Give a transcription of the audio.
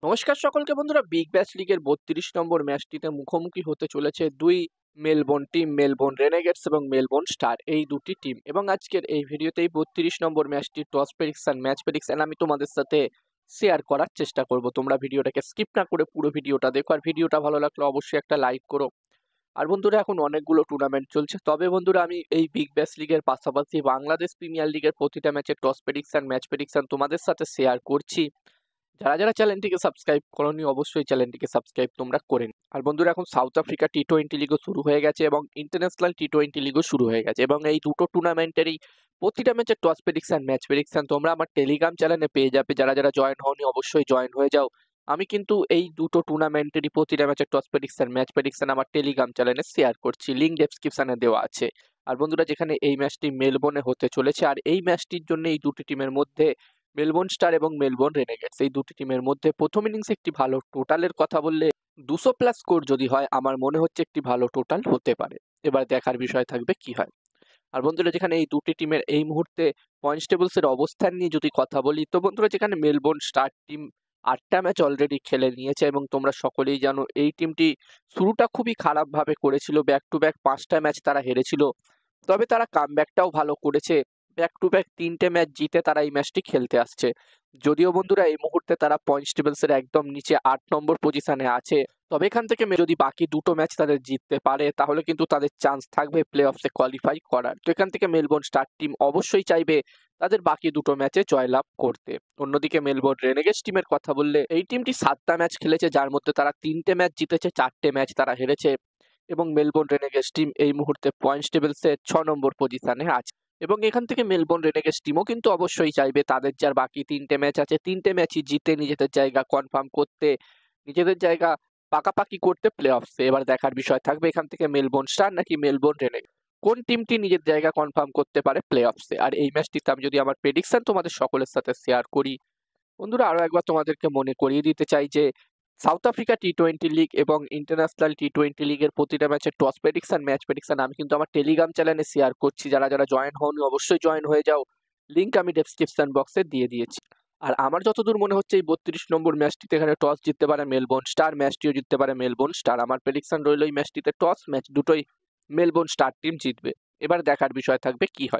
নমস্কার সকলকে বন্ধুরা, বিগ ব্যাশ লিগের ৩২ নম্বর ম্যাচটিতে মুখোমুখি হতে চলেছে দুই মেলবোর্ন টিম, মেলবোর্ন রেনেগেডস এবং মেলবোর্ন স্টার, এই দুটি টিম। এবং আজকের এই ভিডিওতেই ৩২ নম্বর ম্যাচটি টস প্রেডিকশন, ম্যাচ প্রেডিকশন আমি তোমাদের সাথে শেয়ার করার চেষ্টা করব। তোমরা ভিডিওটাকে স্কিপ না করে পুরো ভিডিওটা দেখো, আর ভিডিওটা ভালো লাগলে অবশ্যই একটা লাইক করো। আর বন্ধুরা, এখন অনেকগুলো টুর্নামেন্ট চলছে, তবে বন্ধুরা আমি এই বিগ ব্যাশ লিগের পাশাপাশি বাংলাদেশ প্রিমিয়ার লিগের প্রতিটা ম্যাচের টস প্রেডিকশন, ম্যাচ প্রেডিকশন তোমাদের সাথে শেয়ার করছি। যারা যারা চ্যানেলটিকে সাবস্ক্রাইব করোনি অবশ্যই চ্যানেলটিকে সাবস্ক্রাইব তোমরা করে নিন। আর বন্ধুরা, এখন সাউথ আফ্রিকা টি-20 লিগও শুরু হয়ে গেছে এবং ইন্টারন্যাশনাল টি-20 লিগও শুরু হয়ে গেছে, এবং এই দুটো টুর্নামেন্টেরই প্রতিটা ম্যাচের টস প্রেডিকশন, ম্যাচ প্রেডিকশন তোমরা আমার টেলিগ্রাম চ্যানেলে পেয়ে যাবে। যারা যারা জয়েন হওনি অবশ্যই জয়েন হয়ে যাও। আমি কিন্তু এই দুটো টুর্নামেন্টেরই প্রতিটা ম্যাচের টস প্রেডিকশন, ম্যাচ প্রেডিকশন আমার টেলিগ্রাম চ্যানেলে শেয়ার করছি, লিঙ্ক ডেসক্রিপশনে দেওয়া আছে। আর বন্ধুরা, যেখানে এই ম্যাচটি মেলবোর্নে হতে চলেছে, আর এই ম্যাচটির জন্য এই দুটি টিমের মধ্যে মেলবোর্ন স্টার এবং মেলবোর্ন রেনেগেডস, এই দুটি টিমের মধ্যে প্রথম ইনিংসে একটি ভালো টোটালের কথা বললে 200+ স্কোর যদি হয়, আমার মনে হচ্ছে একটি ভালো টোটাল হতে পারে। এবার দেখার বিষয় থাকবে কি হয়। আর বন্ধুরা, যেখানে এই দুটি টিমের এই মুহূর্তে পয়েন্টস টেবলসের অবস্থান নিয়ে যদি কথা বলি, তো বন্ধুরা যেখানে মেলবোর্ন স্টার টিম 8টা ম্যাচ অলরেডি খেলে নিয়েছে, এবং তোমরা সকলেই জানো এই টিমটি শুরুটা খুবই খারাপভাবে করেছিল, ব্যাক টু ব্যাক 5টা ম্যাচ তারা হেরেছিল। তবে তারা কামব্যাকটাও ভালো করেছে, ব্যাক টু ব্যাক 3টে ম্যাচ জিতে তারা এই ম্যাচটি খেলতে আসছে। যদিও বন্ধুরা এই মুহূর্তে তারা পয়েন্টস টেবলসের একদম নিচে 8 নম্বর পজিশনে আছে, তবে এখান থেকে যদি বাকি দুটো ম্যাচ তাদের জিততে পারে, তাহলে কিন্তু তাদের চান্স থাকবে প্লে অফসে কোয়ালিফাই করার। তো এখান থেকে মেলবোর্ন স্টার টিম অবশ্যই চাইবে তাদের বাকি দুটো ম্যাচে জয়লাভ করতে। অন্যদিকে মেলবোর্ন রেনেগেডস টিমের কথা বললে, এই টিমটি 7টা ম্যাচ খেলেছে, যার মধ্যে তারা 3টে ম্যাচ জিতেছে, 4টে ম্যাচ তারা হেরেছে। এবং মেলবোর্ন রেনেগেডস টিম এই মুহূর্তে পয়েন্টস টেবলসে 6 নম্বর পজিশনে আছে। এবং এখান থেকে মেলবোর্ন রেনেগেডস টিমও কিন্তু অবশ্যই চাইবে তাদের যার বাকি 3টে ম্যাচ আছে, 3টে ম্যাচই জিতে নিজেদের জায়গা কনফার্ম করতে, নিজেদের জায়গা পাকাপাকি করতে প্লে অফসে। এবার দেখার বিষয় থাকবে এখান থেকে মেলবোর্ন স্টার নাকি মেলবোর্ন রেনেগেডস, কোন টিমটি নিজের জায়গা কনফার্ম করতে পারে প্লে অফসে। আর এই ম্যাচটিতে আমি যদি আমার প্রেডিকশন তোমাদের সকলের সাথে শেয়ার করি, বন্ধুরা আরো একবার তোমাদেরকে মনে করিয়ে দিতে চাই যে সাউথ আফ্রিকা টি-20 লিগ এবং ইন্টারন্যাশনাল টি-20 লিগের প্রতিটা ম্যাচের টস প্রেডিকশন, ম্যাচ প্রেডিকশন আমি কিন্তু আমার টেলিগ্রাম চ্যানেলে শেয়ার করছি। যারা যারা জয়েন হওনি অবশ্যই জয়েন হয়ে যাও, লিঙ্ক আমি ডেসক্রিপশন বক্সে দিয়ে দিয়েছি। আর আমার যতদূর মনে হচ্ছে এই 32 নম্বর ম্যাচটিতে এখানে টস জিততে পারে মেলবোর্ন স্টার, ম্যাচটিও জিততে পারে মেলবোর্ন স্টার। আমার প্রেডিকশন রইল এই ম্যাচটিতে টস ম্যাচ দুটোই মেলবোর্ন স্টার টিম জিতবে। এবার দেখার বিষয় থাকবে কি হয়।